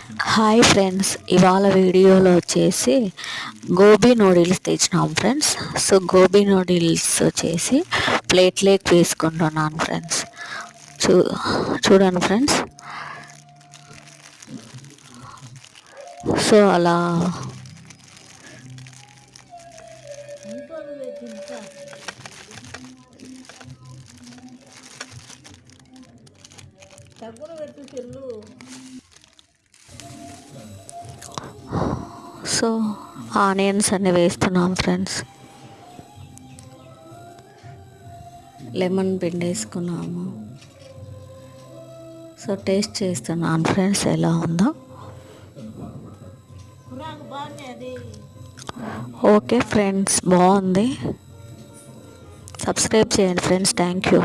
Hi friends, ఇవాళ వీడియోలో వచ్చేసి గోబీ నూడిల్స్ తెచ్చినాం ఫ్రెండ్స్. సో గోబీ నూడిల్స్ వచ్చేసి ప్లేట్లోకి వేసుకుంటున్నాను ఫ్రెండ్స్. చూడండి ఫ్రెండ్స్. సో అలా సో ఆనియన్స్ అన్నీ వేస్తున్నాం ఫ్రెండ్స్. లెమన్ పిండి వేసుకున్నాము. సో టేస్ట్ చేస్తున్నాను ఫ్రెండ్స్ ఎలా ఉందో. ఓకే ఫ్రెండ్స్, బాగుంది. సబ్స్క్రైబ్ చేయండి ఫ్రెండ్స్. Thank you.